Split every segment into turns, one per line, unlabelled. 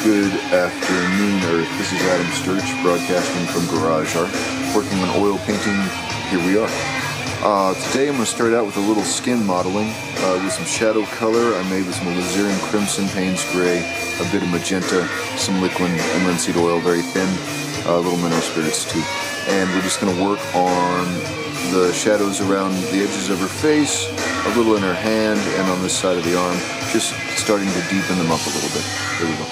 Good afternoon, Earth. This is Adam Sturch, broadcasting from Garage Art, working on oil painting. Here we are. Today I'm going to start out with a little skin modeling with some shadow color I made with some alizarin crimson, Payne's gray, a bit of magenta, some liquid and linseed oil, very thin, a little mineral spirits too. And we're just going to work on the shadows around the edges of her face, a little in her hand, and on this side of the arm, just starting to deepen them up a little bit. Here we go.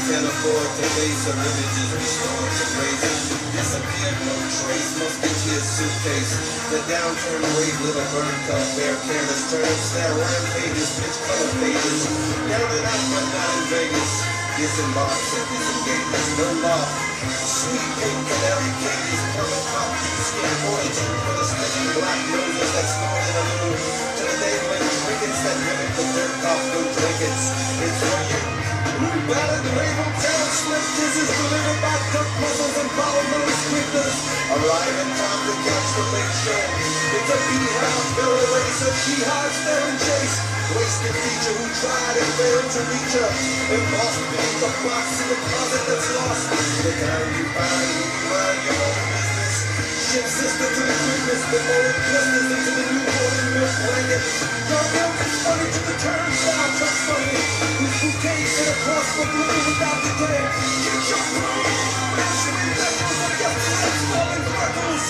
Can afford to face some images restored to grace. Disappeared, no trace, must get you a suitcase. The downturn wave, little burn cup, bare canvas turns, stare rampages, pitch color pages. Down and out, but not in Vegas. Disembarks and disengagements, no law. Sweet pink canary candies, permit pop. Skin fortitude for the sticky black noses that snorted a little. To the neighboring trinkets that mimic the dirt off no trinkets. It's for you. Battered the Rainbow Town, swift kisses delivered by duck muzzles and polymer squeakers. Arrive in time to catch the late show. It's a beehive, barrel racer, beehive staring chase. Wasted teacher who tried and failed to reach her. Embossed beneath the box in the closet that's lost. The kind you find when you mind your own business. Ship sister to the quickness, the molded blisters into the new golden milk blanket. Your milk is funny to the turnstile, truck's funny. With bouquets and a cross for blue without the day. Get your broom and sweet levels of your flesh falling freckles.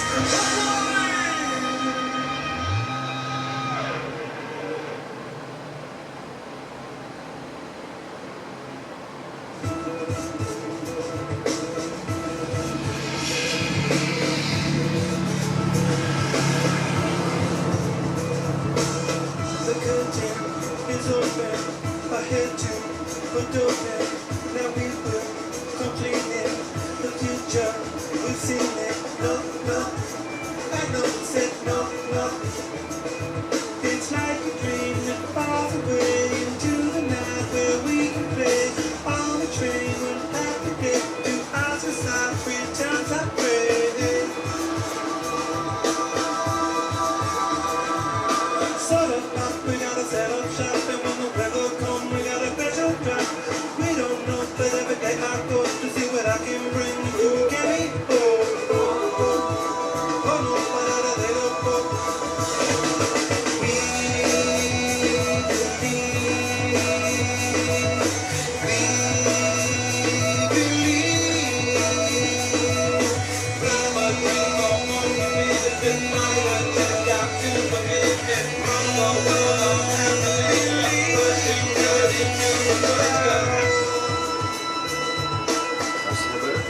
curtain is open, ahead to Godot. Now we will complete it. The future, we've seen it. No, no, I know we said no, no. It's like a dream that falls away into the night where we can play on the train when happy day. 2 hours aside, 3 times I pray. Sort of up, we gotta set up shop, and when the weather comes, we gotta fetch a drop. We don't know, but every day I go to see what I can bring to Kenny. Oh, oh, oh, oh, no, but I don't go. We believe. I'm a dream of money, it's been my attempt got to believe it. I'm the world of family, pushing good into the future.
I'm still there.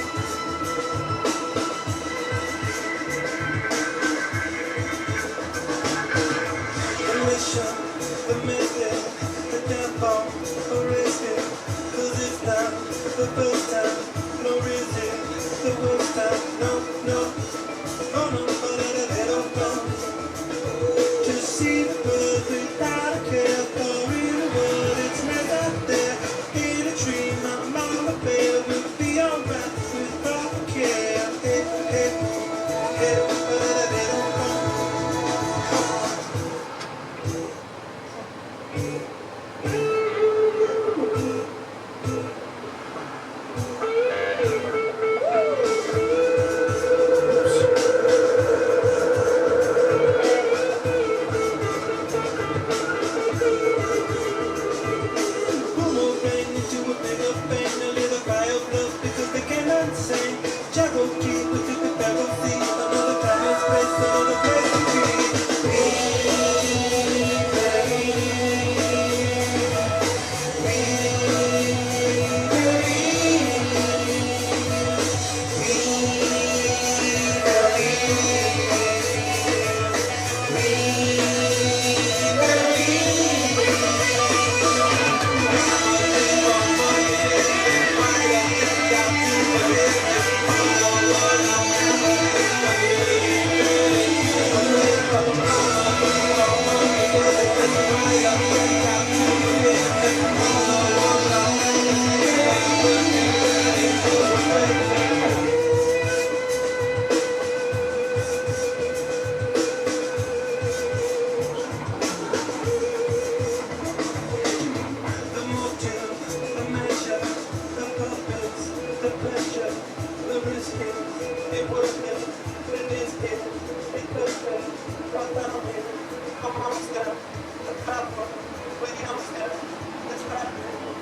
The mission, the method, the tempo, erase it, 'cause it's not the first time, nor is it the worst time. No, no, oh no, but I don't go. To see the world without a care for real world, it's never there. In a dream, my mama bear will be alright with proper care. Hey, hey, hey, but I don't go.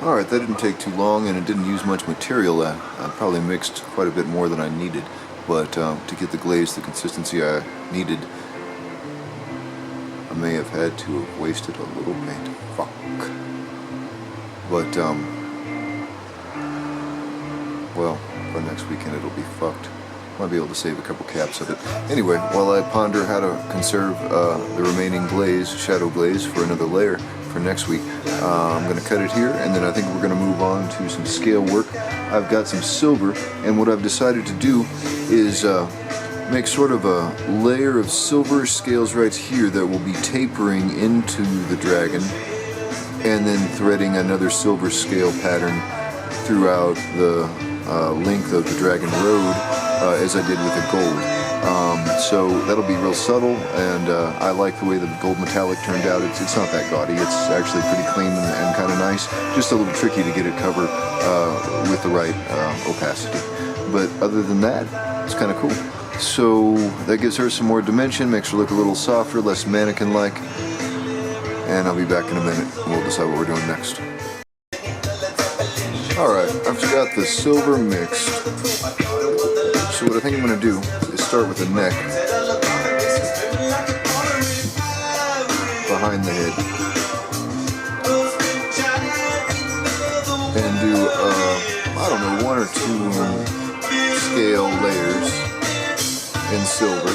Alright, that didn't take too long and it didn't use much material. I probably mixed quite a bit more than I needed, but to get the glaze, the consistency I needed, I may have had to have wasted a little paint. Fuck. But, well, by next weekend it'll be fucked. Might be able to save a couple caps of it. Anyway, while I ponder how to conserve the remaining glaze, shadow glaze, for another layer for next week, I'm going to cut it here, and then I think we're going to move on to some scale work. I've got some silver, and what I've decided to do is make sort of a layer of silver scales right here that will be tapering into the dragon, and then threading another silver scale pattern throughout the length of the dragon road, as I did with the gold. So that'll be real subtle, and I like the way the gold metallic turned out. It's not that gaudy. It's actually pretty clean and kind of nice. Just a little tricky to get it covered with the right opacity. But other than that, it's kind of cool. So that gives her some more dimension, makes her look a little softer, less mannequin-like. And I'll be back in a minute, and we'll decide what we're doing next. Alright, I've got the silver mixed. So what I think I'm going to do is start with the neck behind the head and do, I don't know, 1 or 2 scale layers in silver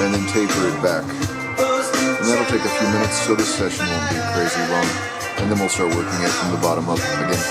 and then taper it back. And that'll take a few minutes so this session won't be crazy long, and then we'll start working it from the bottom up again.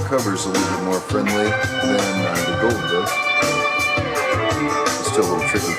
Covers a little bit more friendly than the gold does. It's still a little tricky.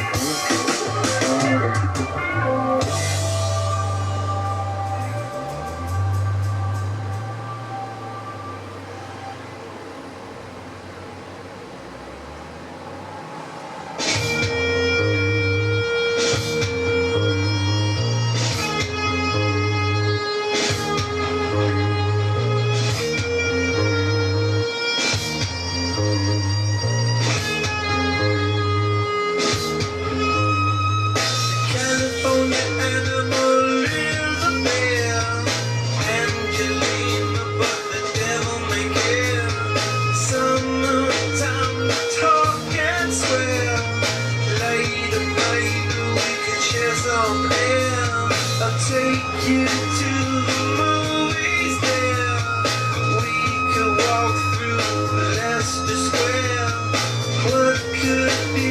Could be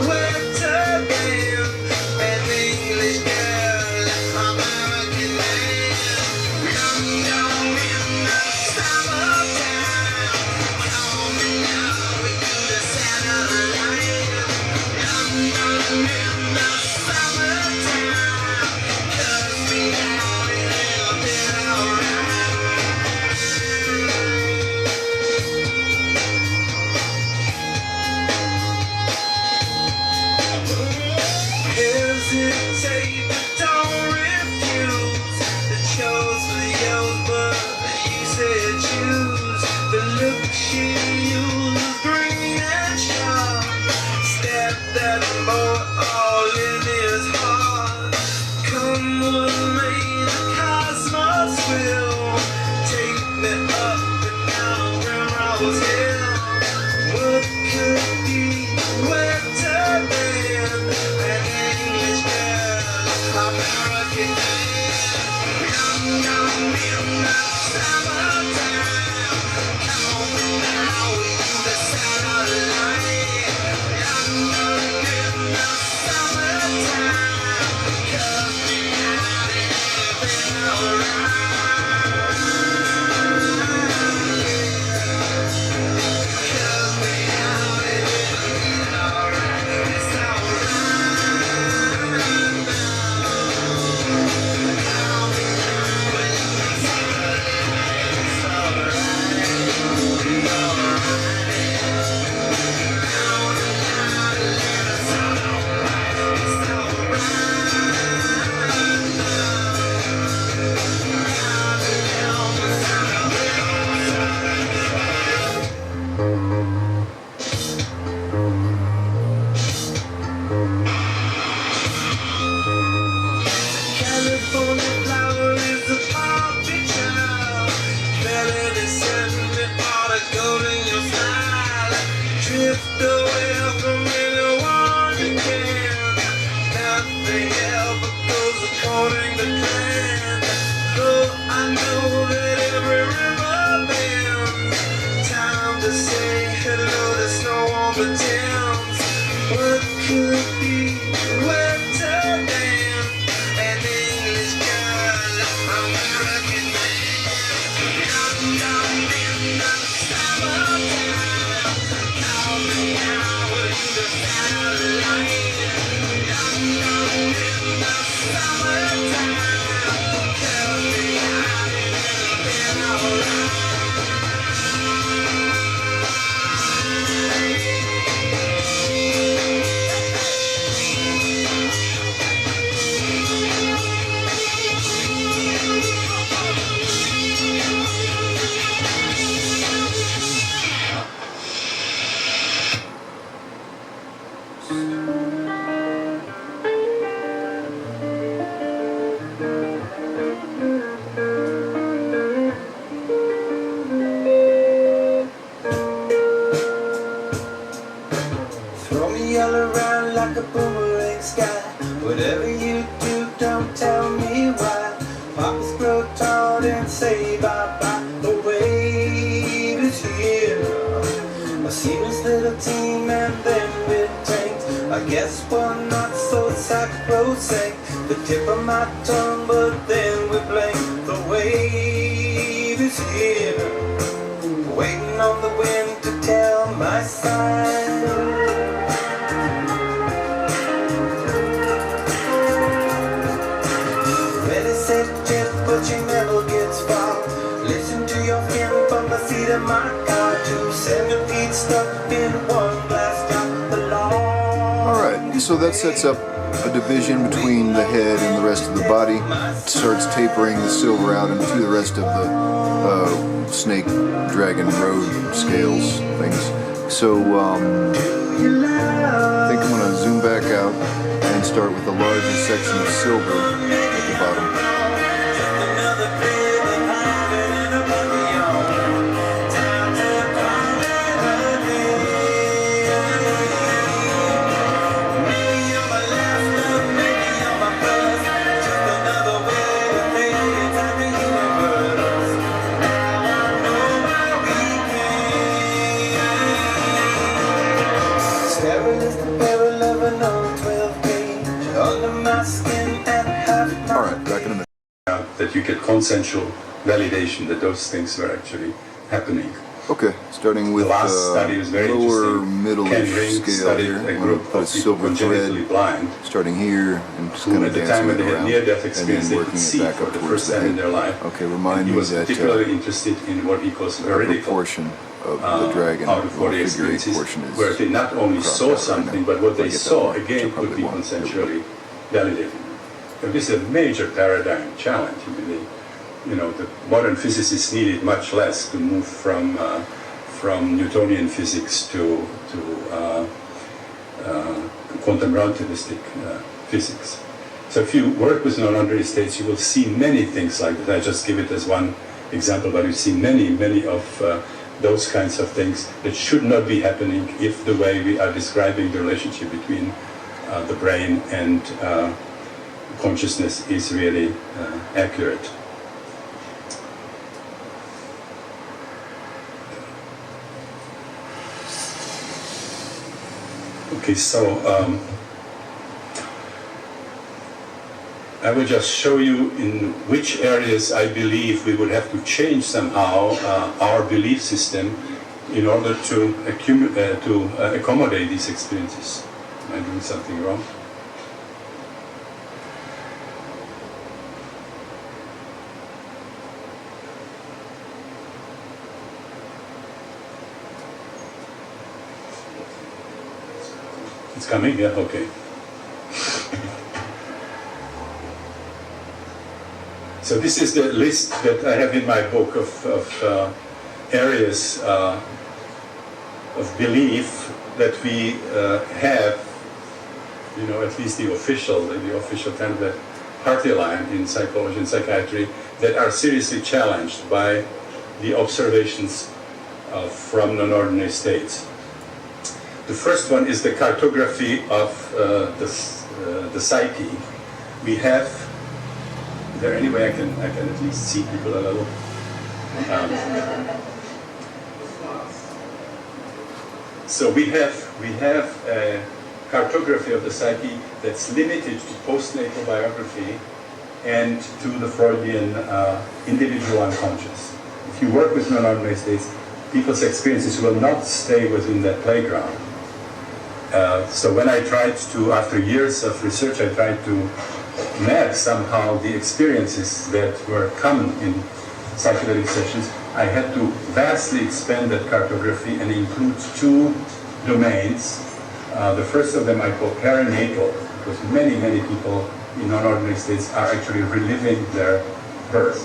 wetter than an English guy. what made the cosmos will take me up and down where I was here. What could be wetter than an English girl, American man? Young in the summertime. Come on now, you the satellite. Young in the summertime. Cause me out and everything alright. Cause me out and everything alright. It's California flower is a picture. Better than sending me all the gold in your smile. Drift away from anyone you can. Nothing ever goes according to plan. Though I know that every river bends. Time to say hello to snow on the Thames. What could be wetter than an English girl, American man? Young in the summertime. Call me now with the satellite. Young in the summertime. Tell me how it been alright. Throw me all around like a boomerang sky. Whatever you do, don't tell me why. Poppies grow tall and say bye-bye. The wave is here. A seamless little team and then with tanks. I guess we're not so sacrosanct. The tip of my tongue, but then we blink. The wave is here. Waiting on the wind to tell my sign. But she never gets far. Listen to your fin from the seat of my car. 2 centipedes stuck in one glass top. The law.
Alright, so that sets up a division between the head and the rest of the body. It starts tapering the silver out into the rest of the snake, dragon, road scales things. So I think I'm going to zoom back out and start with the largest section of silver at the bottom. Alright, back in a minute.
That you get consensual validation that those things were actually happening.
Okay, starting with
The last study was very
lower
interesting.
middle-ish
Ken Ring
scale
studied
here.
a
I'm going
group
to put a
of people
silver
congenitally
thread
blind
starting here and just
who
kind
at
of
the time
dancing
when
it
they had
around
near-death
and
experience
then
they
working
could
it
see
back
for
up
the
towards
first
the
time in
head.
their life.
Okay,
And
remind
he
me
was
that
particularly interested in what he calls
the
veridical
proportion of the dragon,
out of
or
body
figure eight
experiences,
portion is
where they not only
crossed
saw
out right
something,
now.
but what
If I
they
get that
saw
right, which I
again
probably
could be
won't. Here we go.
consensually validated. And this is a major paradigm challenge. I mean, the modern physicists needed much less to move from Newtonian physics to quantum relativistic physics. So if you work with non-ordinary states, you will see many things like that. I just give it as one example, but you see many of those kinds of things that should not be happening if the way we are describing the relationship between the brain and consciousness is really accurate. Okay, so I will just show you in which areas I believe we would have to change somehow our belief system in order to accommodate these experiences. Am I doing something wrong? It's coming? Yeah, okay. So this is the list that I have in my book of areas of belief that we have, you know, at least the official kind of the party line in psychology and psychiatry, that are seriously challenged by the observations from non-ordinary states. The first one is the cartography of the psyche. We have. Is there any way I can at least see people a little? So we have a cartography of the psyche that's limited to postnatal biography and to the Freudian individual unconscious. If you work with non-ordinary states, people's experiences will not stay within that playground. So when I tried to, after years of research, I tried to map somehow the experiences that were common in psychedelic sessions, I had to vastly expand that cartography and include two domains. The first of them I call perinatal, because many people in non-ordinary states are actually reliving their birth,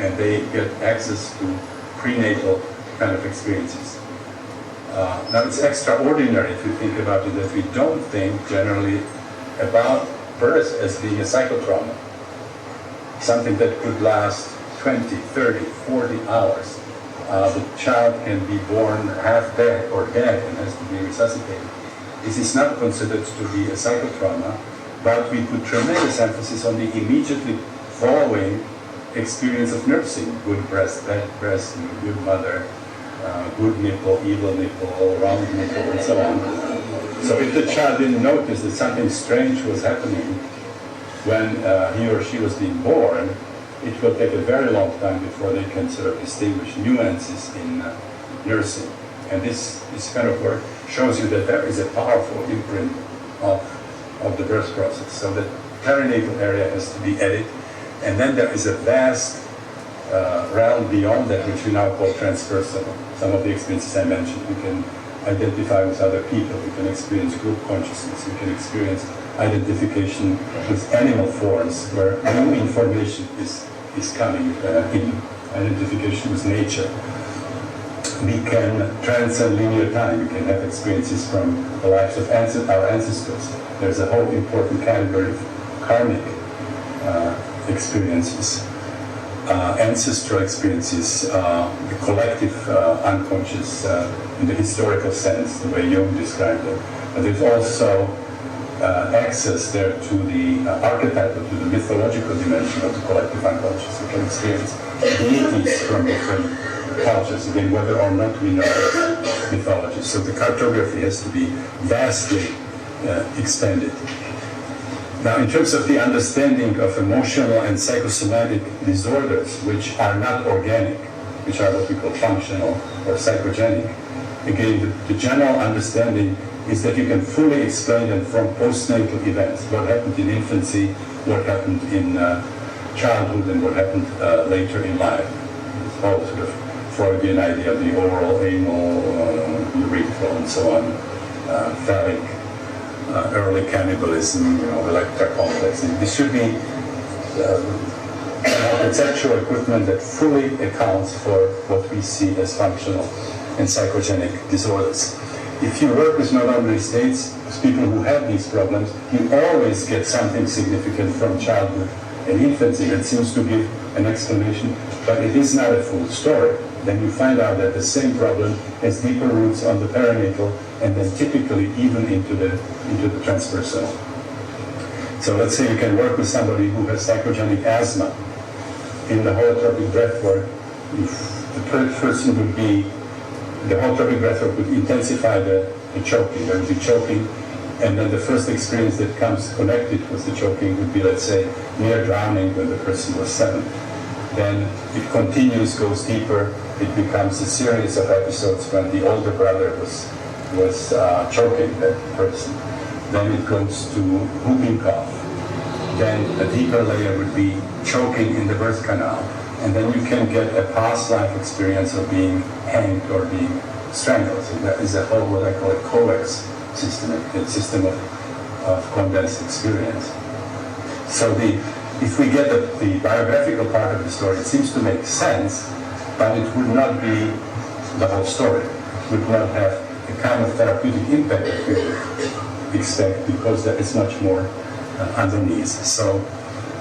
and they get access to prenatal kind of experiences. Now it's extraordinary if you think about it that we don't think generally about birth as being a psychotrauma, something that could last 20, 30, 40 hours. The child can be born half dead or dead and has to be resuscitated. This is not considered to be a psychotrauma, but we put tremendous emphasis on the immediately following experience of nursing, good breast, bad breast, good mother, good nipple, evil nipple, round nipple, and so on. So if the child didn't notice that something strange was happening when he or she was being born, it will take a very long time before they can sort of distinguish nuances in nursing. And this kind of work shows you that there is a powerful imprint of the birth process. So the perinatal area has to be added. And then there is a vast realm beyond that, which we now call transpersonal. Some of the experiences I mentioned, we can identify with other people, we can experience group consciousness, we can experience identification with animal forms, where new information is coming in, identification with nature. We can transcend linear time, we can have experiences from the lives of our ancestors. There's a whole important category of karmic experiences. Ancestral experiences, the collective unconscious in the historical sense, the way Jung described it. But there's also access there to the archetypal, to the mythological dimension of the collective unconscious. We can experience deities from different cultures, again, whether or not we know mythology. So the cartography has to be vastly expanded. Now, in terms of the understanding of emotional and psychosomatic disorders, which are not organic, which are what we call functional or psychogenic, again, the general understanding is that you can fully explain them from postnatal events, what happened in infancy, what happened in childhood, and what happened later in life. This whole sort of Freudian idea of the oral, anal, urethral, and so on, phallic, early cannibalism, Electra complex. And this should be conceptual equipment that fully accounts for what we see as functional and psychogenic disorders. if you work with non-ordinary states, with people who have these problems, you always get something significant from childhood and infancy that seems to give an explanation, but it is not a full story. Then you find out that the same problem has deeper roots on the perinatal and then typically even into the transpersonal. So let's say you can work with somebody who has psychogenic asthma. In the holotropic breath work, the person would be, the holotropic breath work would intensify the choking. There would be choking, and then the first experience that comes connected with the choking would be, let's say, near drowning when the person was 7. Then it continues, goes deeper. It becomes a series of episodes when the older brother was choking that person. Then it goes to whooping cough. Then a deeper layer would be choking in the birth canal. And then you can get a past life experience of being hanged or being strangled. So that is a whole, what I call a coex system, a system of condensed experience. So if we get the biographical part of the story, it seems to make sense, but it would not be the whole story. It would not have the kind of therapeutic impact that we would expect, because there is much more underneath. So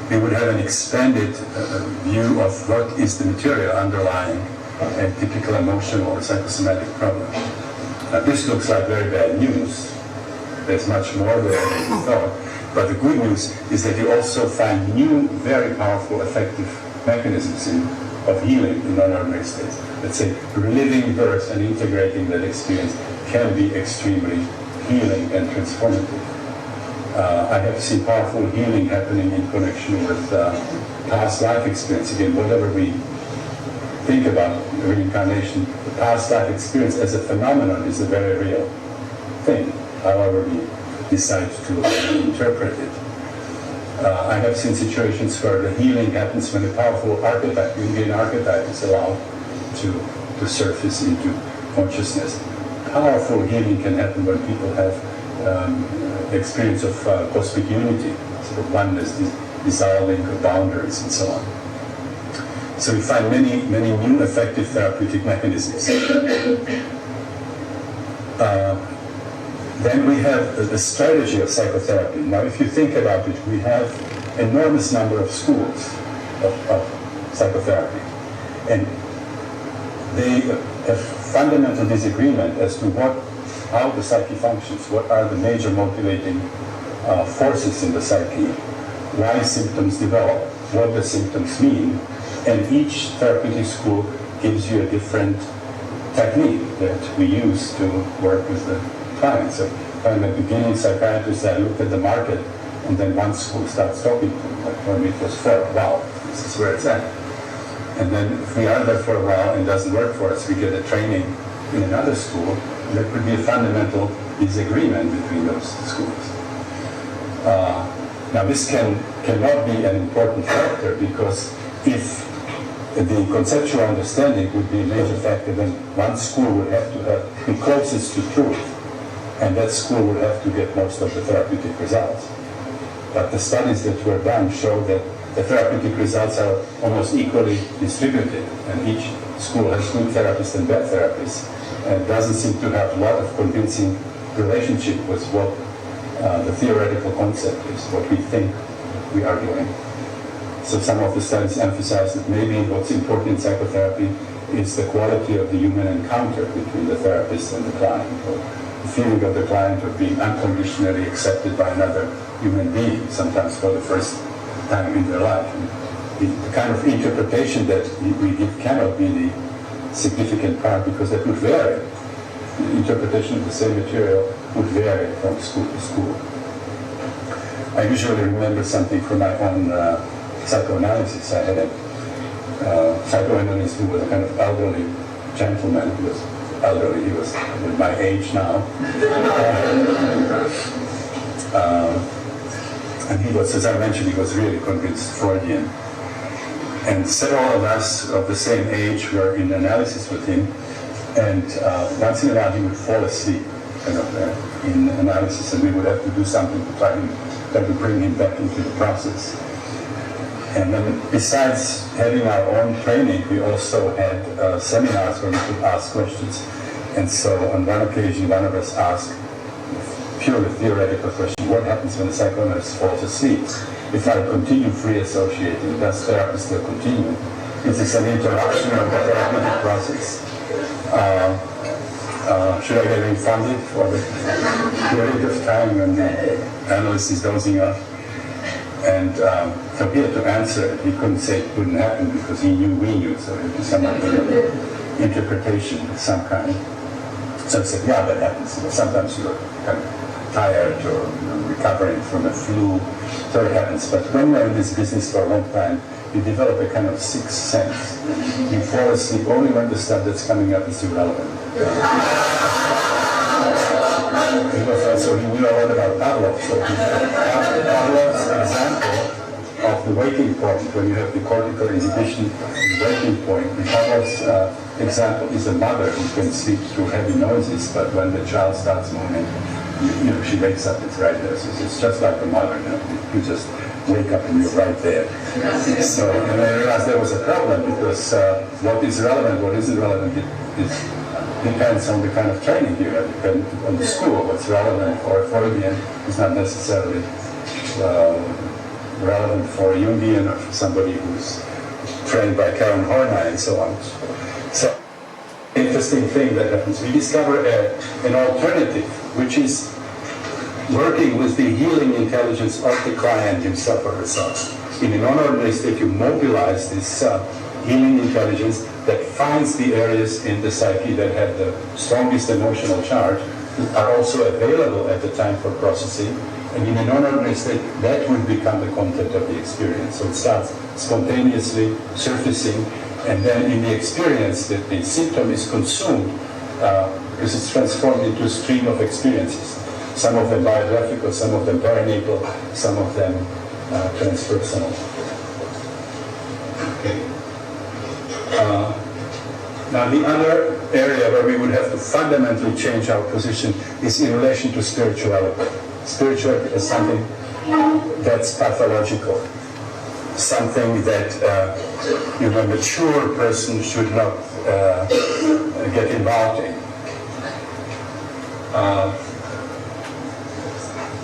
we would have an expanded view of what is the material underlying a typical emotional or psychosomatic problem. Now, this looks like very bad news. There's much more there than we thought. But the good news is that you also find new, very powerful, effective mechanisms of healing in non-ordinary states. Let's say reliving birth and integrating that experience can be extremely healing and transformative. I have seen powerful healing happening in connection with past life experience. Again, whatever we think about reincarnation, the past life experience as a phenomenon is a very real thing, however we decide to interpret it. I have seen situations where the healing happens when a powerful archetype, Jungian archetype, is allowed to surface into consciousness. Powerful healing can happen when people have experience of cosmic unity, sort of oneness, dissolving of boundaries, and so on. So we find many new effective therapeutic mechanisms. Then we have the strategy of psychotherapy. Now, if you think about it, we have enormous number of schools of psychotherapy, and they have fundamental disagreement as to how the psyche functions, what are the major motivating forces in the psyche, why symptoms develop, what the symptoms mean, and each therapeutic school gives you a different technique that we use to work with the clients. So in the beginning, psychiatrists look at the market, and then one school starts talking to them, like when it was for, wow, this is where it's at. And then if we are there for a while and it doesn't work for us, we get a training in another school. There could be a fundamental disagreement between those schools. Now this cannot be an important factor, because if the conceptual understanding would be a major factor, then one school would have to be closest to truth, and that school would have to get most of the therapeutic results. But the studies that were done show that the therapeutic results are almost equally distributed, and each school has good therapists and bad therapists, and doesn't seem to have a lot of convincing relationship with what the theoretical concept is, what we think we are doing. So some of the studies emphasize that maybe what's important in psychotherapy is the quality of the human encounter between the therapist and the client, or the feeling of the client of being unconditionally accepted by another human being, sometimes for the first time in their life. And the kind of interpretation that we give cannot be the significant part, because that would vary. The interpretation of the same material would vary from school to school. I usually remember something from my own psychoanalysis. I had a psychoanalyst who was a kind of elderly gentleman. He was elderly, he was my age now. And he was, as I mentioned, he was really convinced Freudian. And several of us of the same age were in analysis with him, and once in a while he would fall asleep in analysis, and we would have to do something to try to bring him back into the process. And then besides having our own training, we also had seminars where we could ask questions. And so on one occasion, one of us asked, purely theoretical question, what happens when the psychoanalyst falls asleep? If I continue free associating, does therapy still continue? Is this an interruption of the therapeutic process? Should I get refunded for the period of time when the analyst is dozing off? And so he had to answer it. He couldn't say it couldn't happen because he knew we knew, so it would be some interpretation of some kind. So I said, yeah, that happens. Sometimes you're kind of tired or recovering from a flu, so it happens. But when you're in this business for a long time, you develop a kind of sixth sense. You fall asleep only when the stuff that's coming up is irrelevant. So he knew a lot about Pavlov. So Pavlov's example of the waking point, when you have the cortical inhibition, the waking point, Pavlov's example is a mother who can sleep through heavy noises, but when the child starts moving, she wakes up, it's right there. So it's just like a mother, you just wake up and you're right there. So, and I realized there was a problem because what is relevant, what isn't relevant, depends on the kind of training you have, depends on the school. What's relevant for a Freudian is not necessarily relevant for a Jungian or for somebody who's trained by Karen Horney and so on. So, interesting thing that happens. We discover an alternative, which is working with the healing intelligence of the client himself or herself. In a non-ordinary state, you mobilize this healing intelligence that finds the areas in the psyche that have the strongest emotional charge, are also available at the time for processing. And in a non-ordinary state, that will become the content of the experience. So it starts spontaneously surfacing, and then in the experience, that the symptom is consumed because it's transformed into a stream of experiences. Some of them biographical, some of them perinatal, some of them transpersonal. Okay. Now the other area where we would have to fundamentally change our position is in relation to spirituality. Spirituality is something that's pathological, something that a mature person should not get involved in.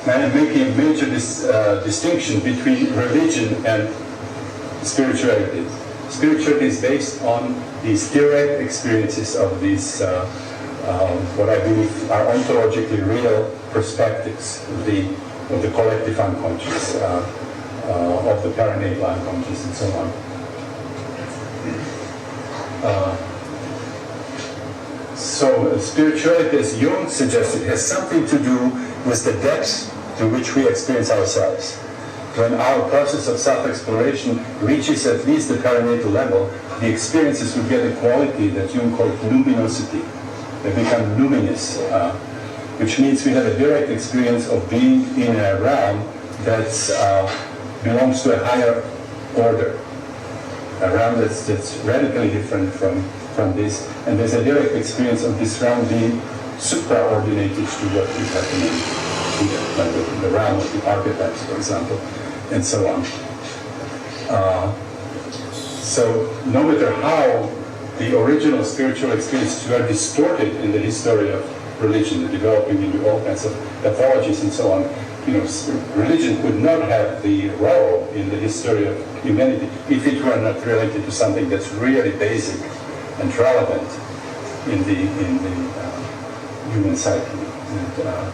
And I'm making a major distinction between religion and spirituality. Spirituality is based on these direct experiences of these, what I believe are ontologically real perspectives of the collective unconscious, of the perinatal unconscious, and so on. So spirituality, as Jung suggested, has something to do with the depth to which we experience ourselves. When our process of self-exploration reaches at least the perinatal level, the experiences will get a quality that Jung called luminosity. They become luminous, which means we have a direct experience of being in a realm that belongs to a higher order, a realm that's radically different from this, and there's a direct experience of this realm being supraordinated to what is happening here, like the realm of the archetypes, for example, and so on. So no matter how the original spiritual experiences were distorted in the history of religion, developing into all kinds of pathologies and so on, religion could not have the role in the history of humanity if it were not related to something that's really basic and relevant in the human psyche. And,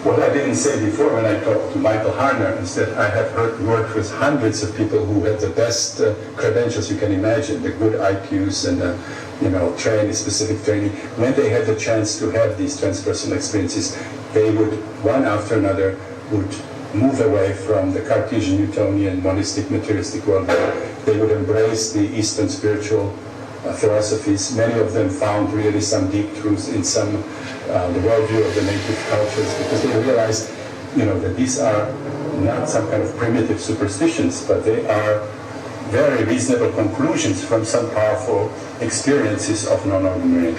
what I didn't say before when I talked to Michael Harner is that I have worked with hundreds of people who had the best credentials you can imagine, the good IQs and trained, specific training. When they had the chance to have these transpersonal experiences, they would, one after another, would move away from the Cartesian, Newtonian, monistic, materialistic world. They would embrace the Eastern spiritual philosophies. Many of them found really some deep truths in the worldview of the native cultures, because they realized, that these are not some kind of primitive superstitions, but they are very reasonable conclusions from some powerful experiences of non-ordinary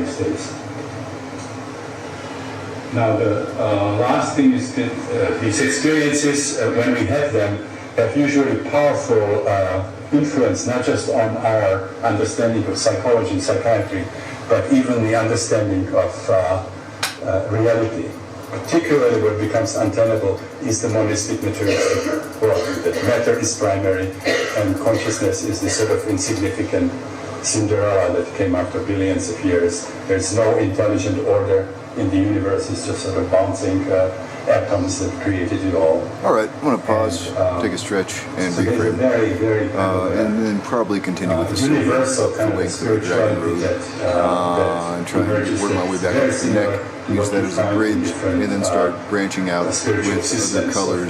states. Now, the last thing is that these experiences, when we have them, have usually powerful influence not just on our understanding of psychology and psychiatry, but even the understanding of reality. Particularly what becomes untenable is the monistic materialistic worldview, that matter is primary and consciousness is the sort of insignificant Cinderella that came after billions of years. There's no intelligent order in the universe, it's just sort of bouncing atoms that created it all.
All right, I'm going to pause, take a stretch, and
So there's a
reframe.
very, very kind of
And then probably continue with the story,
universal
the
kind of
length of the dragon root, and try and work my way back up the neck, use that as a bridge, and then start branching out with other colors,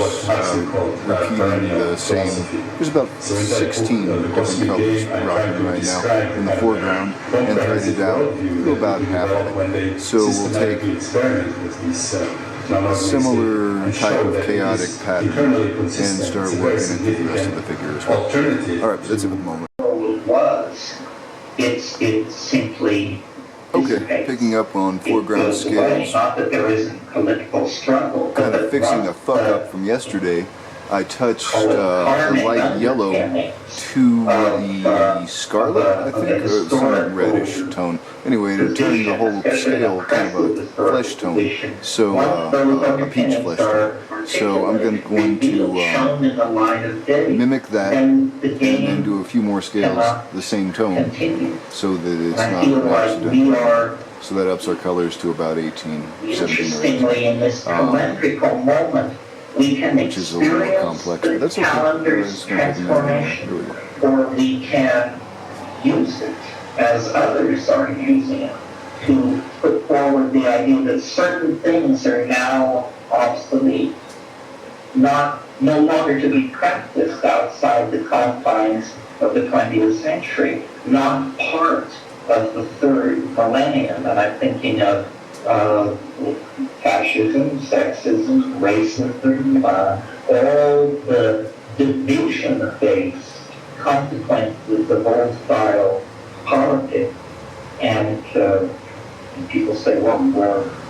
repeating the same. There's about 16 different colors rocking right now in the foreground, and threaded out to about half of it. So we'll take a similar type of chaotic pattern and start working into the rest of the figure as well. All right, that's it for the moment.
It was. It simply
Okay,
dissipates.
picking up on foreground
It goes away.
scales,
Not that there isn't political struggle.
kind
but
of fixing a fuck
the
up from yesterday. I touched
karmic
the light yellow
underpinnings
to the scarlet, I think, or some reddish tone. Anyway, to turn the whole scale kind of a flesh tone, so a peach flesh tone. So I'm going to mimic that and then do a few more scales the same tone so that it's not an accident. So that ups our colors to about 18, 17 or 18.
Interestingly, in this calendrical moment, we can
Which is a little
experience
complex, but
the
that's okay.
calendar's
It's gonna take a minute.
transformation,
Here we go.
or we can use it as others are using it to put forward the idea that certain things are now obsolete, no longer to be practiced outside the confines of the 20th century, not part of the third millennium. And I'm thinking of fascism, sexism, racism, all the division-based consequences of old-style politics. And people say, well,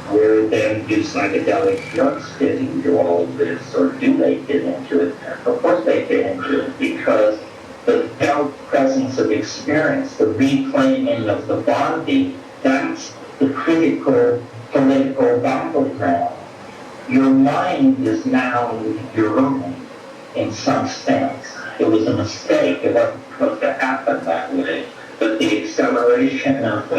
where then do psychedelic drugs fit into all of this, or do they fit into it? Of course they fit into it, because the felt presence of experience, the reclaiming of the body, that's the critical political battleground. Your mind is now your own, in some sense. It was a mistake. It wasn't supposed to happen that way. But the acceleration of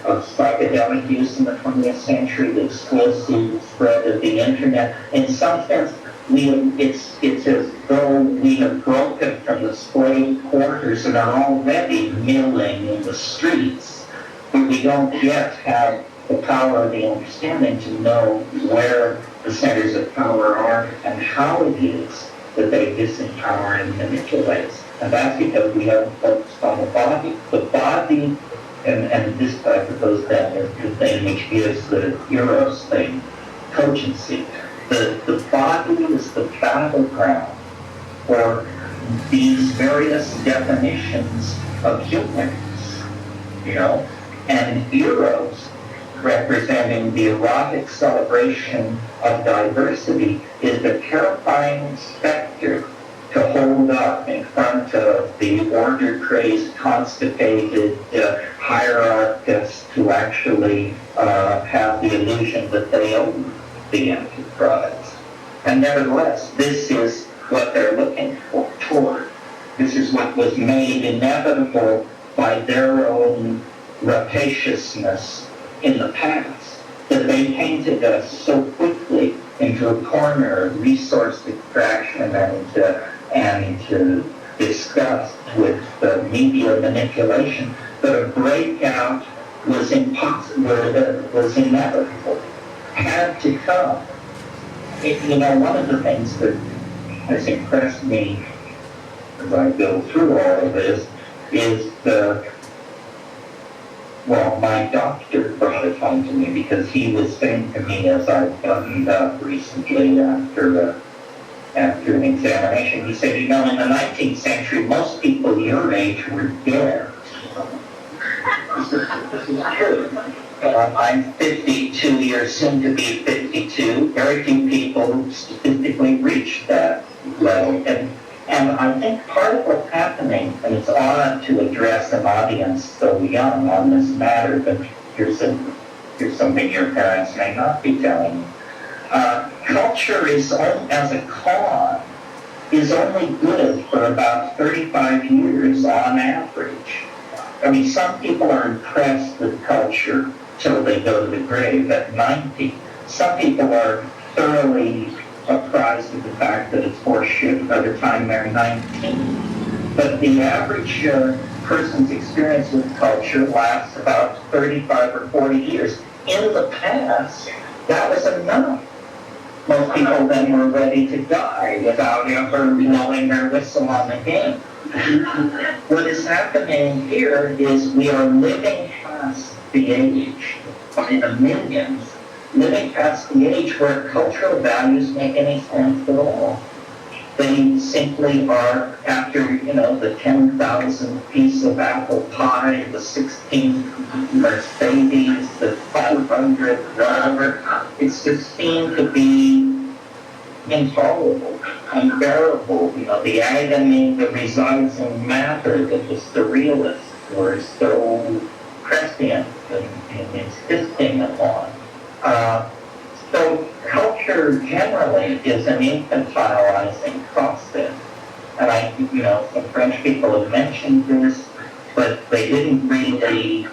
psychedelic use in the 20th century, the explosive spread of the internet, in some sense, it's as though we have broken from the slave quarters and are already milling in the streets, but we don't yet have the power of the understanding to know where the centers of power are and how it is that they disempower and manipulate. And that's because we haven't focused on the body. The body, and this I propose that as the thing which gives the Eros thing cogency. The body is the battleground for these various definitions of humanness, and Eros, representing the erotic celebration of diversity, is the terrifying specter to hold up in front of the order-crazed, constipated hierarchists who actually have the illusion that they own the enterprise. And nevertheless, this is what they're looking toward. This is what was made inevitable by their own rapaciousness in the past, that they painted us so quickly into a corner of resource extraction and disgust with media manipulation, that a breakout was impossible, was inevitable, had to come. One of the things that has impressed me as I go through all of this is my doctor brought it home to me, because he was saying to me as I buttoned up recently after an examination, he said, in the 19th century, most people your age were dead. This is true. I'm 52 years, soon to be 52. Very few people statistically reach that level. And And I think part of what's happening, and it's odd to address an audience so young on this matter, but here's something your parents may not be telling you. Culture is, as a cause, is only good for about 35 years on average. I mean, some people are impressed with culture till they go to the grave at 90. Some people are thoroughly apprised of the fact that it's horseshit by the time they're 19. But the average person's experience with culture lasts about 35 or 40 years. In the past, that was enough. Most people then were ready to die without ever blowing their whistle on the game. What is happening here is we are living past the age, by the millions, living past the age where cultural values make any sense at all. They simply are after, the 10,000th piece of apple pie, the 16th Mercedes, the 500th, whatever. It's just seen to be intolerable, unbearable. The agony that resides in matter that the surrealists were so prescient in insisting upon. So culture generally is an infantilizing process. And some French people have mentioned this, but they didn't really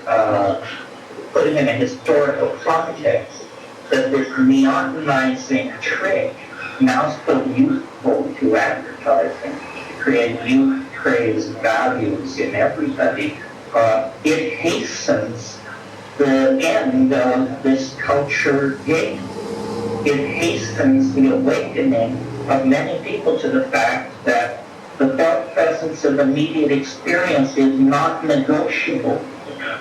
put it in a historical context, that this neotenizing trick, now so useful to advertising, to create youth praise values in everybody, it hastens the end of this culture game. It hastens the awakening of many people to the fact that the felt presence of immediate experience is not negotiable.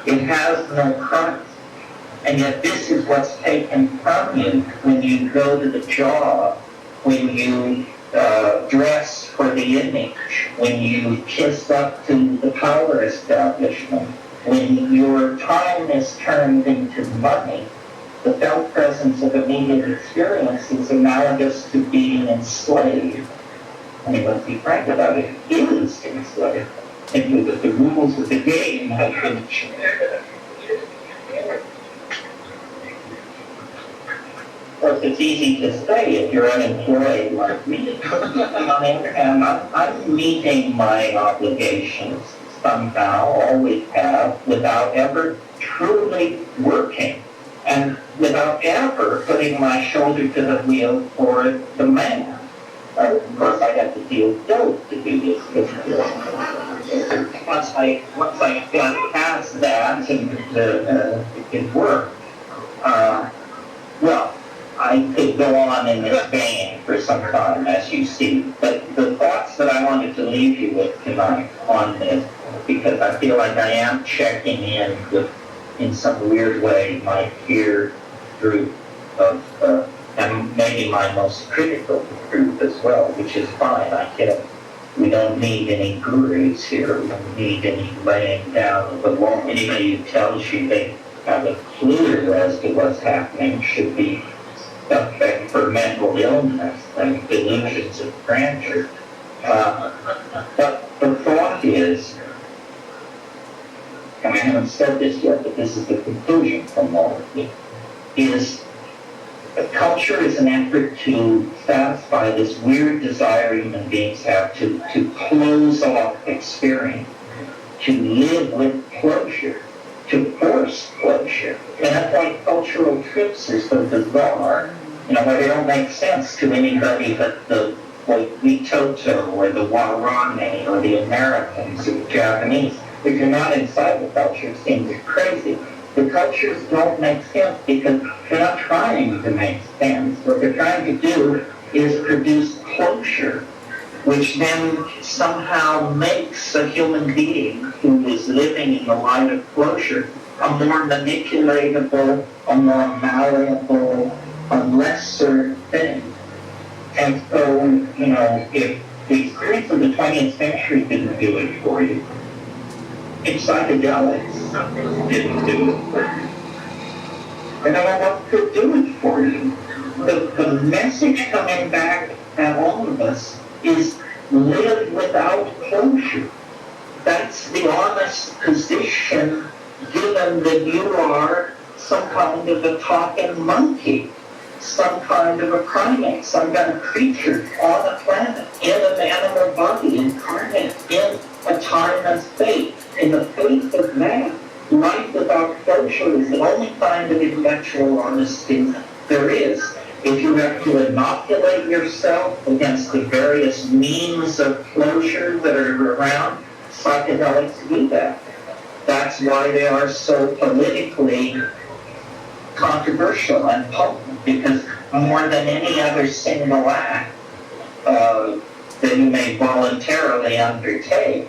It has no price. And yet this is what's taken from you when you go to the job, when you dress for the image, when you kiss up to the power establishment, when your time is turned into money. The felt presence of immediate experience is analogous to being enslaved. I mean, let's be frank about it, it is enslaved. And the rules of the game have been changed. Of course, it's easy to say if you're unemployed like me. On the other hand, I'm meeting my obligations somehow, always have, without ever truly working. And without ever putting my shoulder to the wheel for the man. Of course, I have to deal dope to do this. Once I got past that and it worked, well, I could go on in this vein for some time, as you see. But the thoughts that I wanted to leave you with tonight on this, because I feel like I am checking in with, in some weird way, my peer group of, and maybe my most critical group as well, which is fine. We don't need any gurus here. We don't need any laying down of the law. Anybody who tells you they have a clue as to what's happening should be suspect for mental illness and delusions of grandeur. But the thought is, and I haven't said this yet, but this is the conclusion from all of it, is culture is an effort to satisfy this weird desire human beings have to close off experience, to live with closure, to force closure. And that's why cultural trips are so bizarre, where they don't make sense to anybody but the Toto or the Warane or the Americans or the Japanese. If you're not inside the culture, it seems crazy. The cultures don't make sense because they're not trying to make sense. What they're trying to do is produce closure, which then somehow makes a human being who is living in the light of closure a more manipulatable, a more malleable, a lesser thing. And so, if the experience of the 20th century didn't do it for you, if psychedelics didn't do it for you, and I don't know what could do it for you. The message coming back at all of us is live without closure. That's the honest position, given that you are some kind of a talking monkey, some kind of a primate, some kind of creature on a planet, in an animal body, incarnate in a time and fate. In the faith of man, life without closure is the only kind of intellectual honesty there is. If you have to inoculate yourself against the various means of closure that are around, psychedelics do that. That's why they are so politically controversial and potent, because more than any other single act that you may voluntarily undertake,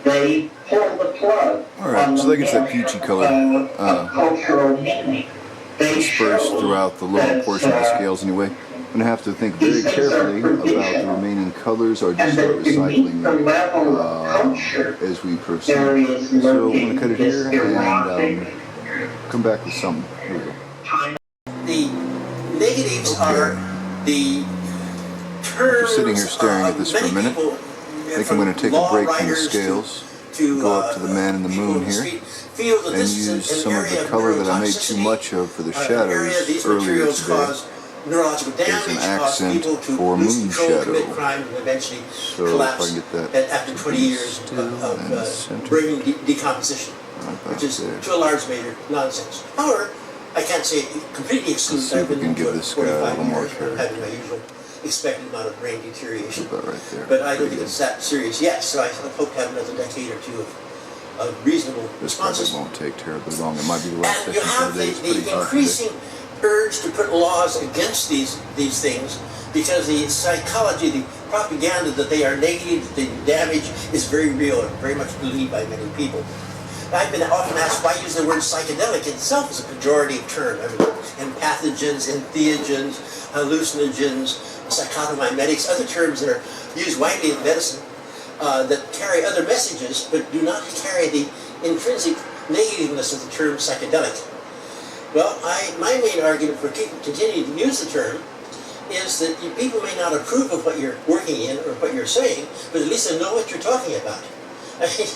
they pull the plug.
All right,
on
so
the
that gets that peachy color
of cultural meaning. They
dispersed
show
throughout the lower
that,
portion of the scales anyway. I'm going to have to think very carefully about the remaining colors, or just start recycling them as we proceed. So I'm going to cut it here and come back with something. Here we go.
The negatives are the terms.
Just sitting here staring at this for a minute. I think I'm going to take a break from the scales, go up to the man in the moon here, and use some of the color that I made too much of for the shadows earlier today as an accent for moon shadow. So if I can get that
after 20 years of brain decomposition, which is to a large measure nonsense. However, I can't say it completely excludes.
Let's see if we can give this guy a little more
character. Having my usual expected amount of brain deterioration.
About right there.
But I don't think it's that serious yet, so I hope to have another decade or two of reasonable
This
responses.
probably won't take terribly long. It might be the last
And you
session
have
for the day. It's pretty
the
hot
increasing
today.
urge to put laws against these things, because the psychology, the propaganda that they are negative, that they damage, is very real and very much believed by many people. I've been often asked why use the word psychedelic itself as a pejorative term. I mean, empathogens, entheogens, hallucinogens, psychotomimetics, other terms that are used widely in medicine that carry other messages but do not carry the intrinsic negativeness of the term psychedelic. Well, my main argument for continuing to use the term is that people may not approve of what you're working in or what you're saying, but at least they know what you're talking about. I mean,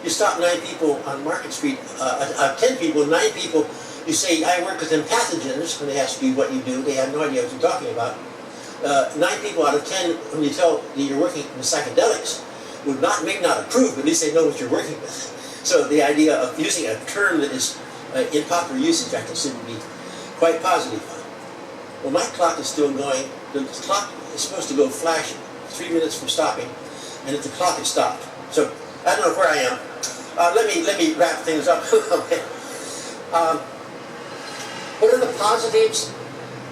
you stop 9 people on Market Street, 10 people, 9 people, you say, I work with empathogens, when they ask you what you do, they have no idea what you're talking about. 9 people out of 10, when you tell that you're working with psychedelics, may not approve, but at least they know what you're working with. So the idea of using a term that is in popular usage, I consider to be quite positive. Well, my clock is still going. The clock is supposed to go flashing 3 minutes from stopping, and the clock is stopped. So I don't know where I am. Let me wrap things up a little bit. What are the positives?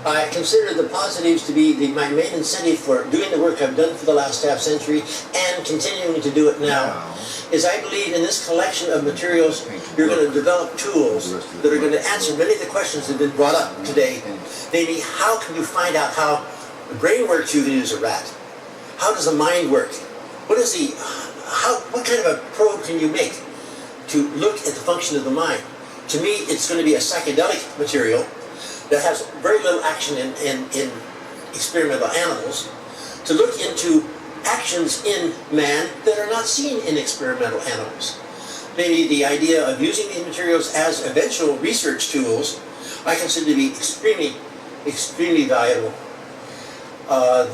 I consider the positives to be my main incentive for doing the work I've done for the last half century and continuing to do it now, is I believe in this collection of materials you're going to develop tools that are going to answer many of the questions that have been brought up today. Namely, how can you find out how the brain works using a rat? How does the mind work? What kind of a probe can you make to look at the function of the mind? To me, it's going to be a psychedelic material that has very little action in experimental animals, to look into actions in man that are not seen in experimental animals. Maybe the idea of using these materials as eventual research tools I consider to be extremely, extremely valuable. I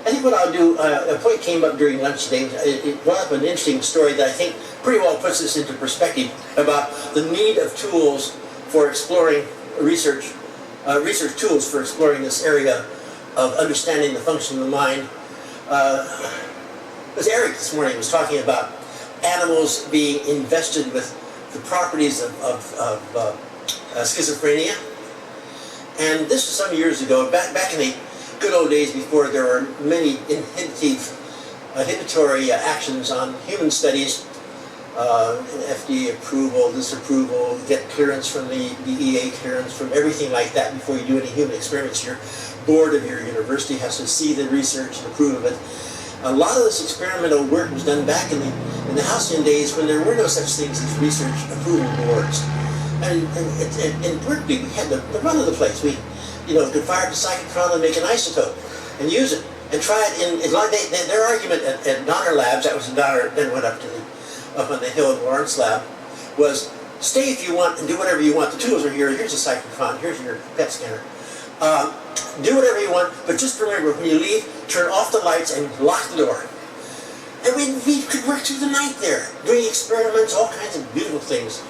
think what I'll do, a point came up during lunch today, it brought up an interesting story that I think pretty well puts this into perspective about the need of tools for exploring research tools for exploring this area of understanding the function of the mind. It was Eric this morning was talking about animals being invested with the properties of schizophrenia. And this was some years ago, back in the good old days before there were many inhibitory actions on human studies, FDA approval, disapproval, get clearance from the DEA, clearance from everything like that before you do any human experiments. Your board of your university has to see the research and approve of it. A lot of this experimental work was done back in the halcyon days when there were no such things as research approval boards. And in Berkeley, we had the run of the place. We could fire up a cyclotron and make an isotope and use it.
and try it in their argument at Donner Labs, that was in Donner, then went up on the hill in Lawrence Lab, was stay if you want and do whatever you want. The tools are here. Here's a cyclotron. Here's your PET scanner. Do whatever you want, but just remember, when you leave, turn off the lights and lock the door. And we could work through the night there, doing experiments, all kinds of beautiful things.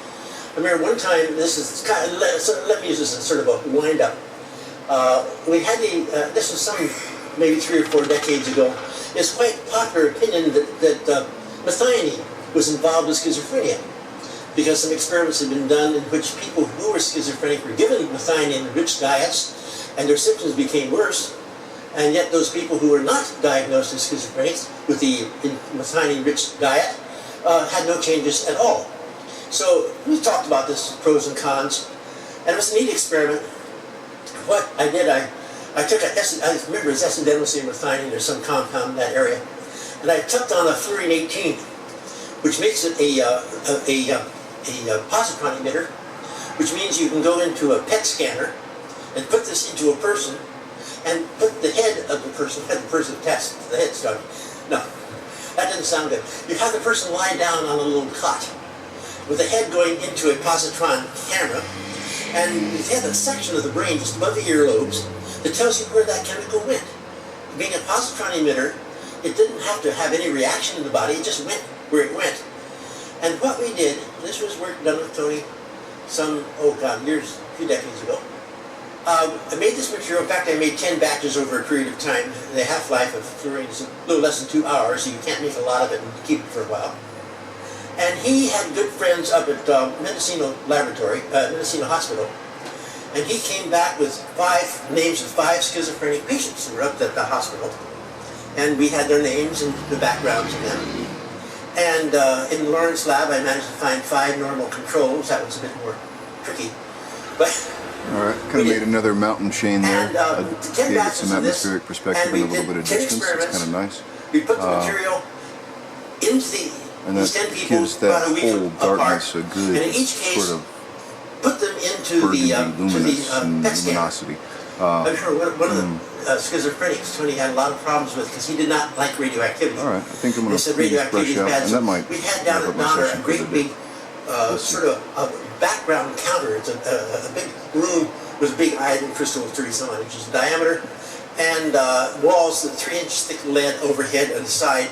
I remember one time, this is kind of, let me use this as sort of a wind-up. We had this was maybe 3 or 4 decades ago. It's quite popular opinion that methionine was involved with schizophrenia, because some experiments had been done in which people who were schizophrenic were given methionine-rich diets, and their symptoms became worse. And yet those people who were not diagnosed as schizophrenics with the methionine-rich diet had no changes at all. So we talked about this, pros and cons, and it was a neat experiment. What I did, I took I remember it's accidentally methionine or some compound in that area, and I tucked on a fluorine 18, which makes it a positron emitter, which means you can go into a PET scanner and put this into a person and put the head of the person, test the head study. No, that didn't sound good. You have the person lie down on a little cot with the head going into a positron camera, and you have a section of the brain just above the earlobes that tells you where that chemical went. Being a positron emitter, it didn't have to have any reaction in the body, it just went where it went. And what we did, this was work done with Tony a few decades ago. I made this material. In fact, I made 10 batches over a period of time. The half-life of fluorine is a little less than 2 hours, so you can't make a lot of it and keep it for a while. And he had good friends up at Mendocino Hospital, and he came back with names of 5 schizophrenic patients who were up at the hospital. And we had their names and the backgrounds of them. And in Lawrence Lab, I managed to find 5 normal controls. That was a bit more tricky. But
all right, kind of made another mountain chain there.
And
Gave it some atmospheric perspective and a little bit of distance. It's kind of nice.
We put the material into
and
these
that
10 people
gives that
about a week
whole darkness
apart,
a good
and in each case,
sort of
put them into
burgundy,
the
luminous and
PET scanner.
luminosity.
I'm sure one of the schizophrenics Tony had a lot of problems with because he did not like radioactivity.
All right, I think I'm going
He
to
said
brush
radioactivity is
out,
bad.
and that might
We had down
wrap
at
up my
Donner
session
a
for the
great
day.
big sort of a background counter. It's a big room with a big iodine crystal of 30-some odd inches in diameter, and walls with 3-inch thick lead overhead on the side.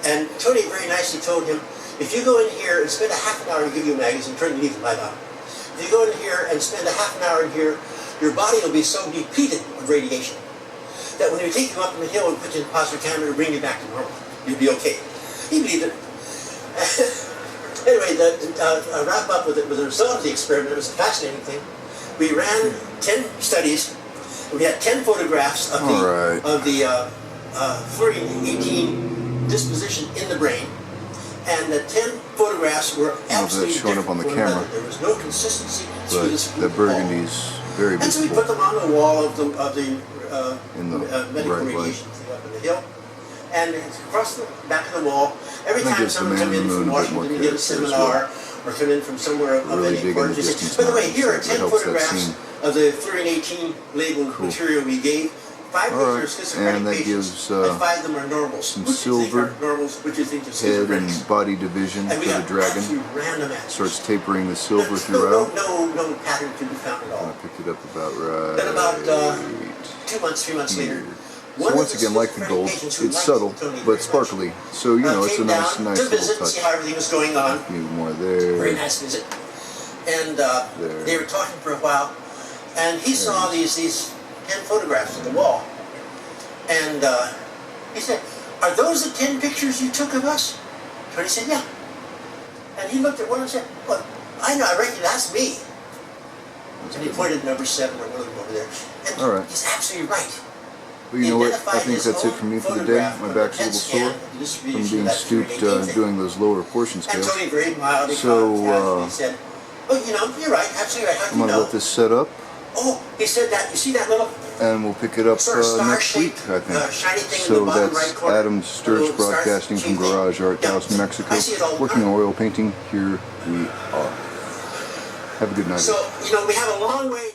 And Tony very nicely told him, if you go in here and spend a half an hour, we give you a magazine, turn the leaf light on. If you go in here and spend a half an hour in here, your body will be so depleted of radiation that when we take you up on the hill and put you in a positive camera, bring you back to normal. You'll be okay. He believed it. Anyway, I'll wrap up with it. With the result of the experiment, it was a fascinating thing. We ran 10 studies. We had 10 photographs of the fluorine 18 disposition in the brain, and the 10 photographs were absolutely
showing up on the camera.
There was no consistency.
But the burgundy's very
and so we
visible.
put them on the wall of the
In the
medical
right
radiation thing up on the hill, and across the back of the wall. Every
That
time
gives the
someone
man
come
in
in
the
from
moon a bit more
Washington to give a
character as
seminar, or come in from somewhere of
Really
any
dig in the
importance, they say,
distance
by the way,
mountains,
here are
so
10
it helps that
photographs
scene.
of the fluorine 18 labeled material we gave. 5 of them are schizophrenic
and that
patients,
gives
and 5 of them are normals.
some
Which you think
silver
are normals, which you think are
head
schizophrenics.
and body division
And we
for the
got
dragon.
absolute random answers.
Starts tapering the silver
No
throughout.
pattern to be found at all.
I picked it up about right.
Then about 2 months, 3 months later,
So once again, like the gold, it's subtle but sparkly. So you know, it's a nice
to
little
visit and see
touch.
how everything was going on.
A few more there.
Very nice visit. And
There.
they were talking for a while, and he saw these 10 photographs on the wall. And he said, "Are those the 10 pictures you took of us?" Tony said, "Yeah." And he looked at one and said, "Well, I know, I reckon that's me." And he pointed number 7 or one of them over there. And
All right.
he's absolutely right.
But you know what? I think that's it for me for the day. My back's a little sore from being stooped doing those lower portion
And
scales.
Tony very mildly
So,
he said, "Oh, you know, you're right, absolutely right. How do
I'm
you
gonna
know?"
let this set up,
Oh, he said that. You see that little
and we'll pick it up
sort of
next week,
star-shaped,
I think.
shiny thing in
So
the bottom
that's
right corner?
Adam
A
Sturch
little
broadcasting from
star-shaped thing?
Garage Art
Yeah.
House, Mexico.
I see it all the
Working
time.
on oil painting. Here we are. Have a good night.
So, you know, we have a long way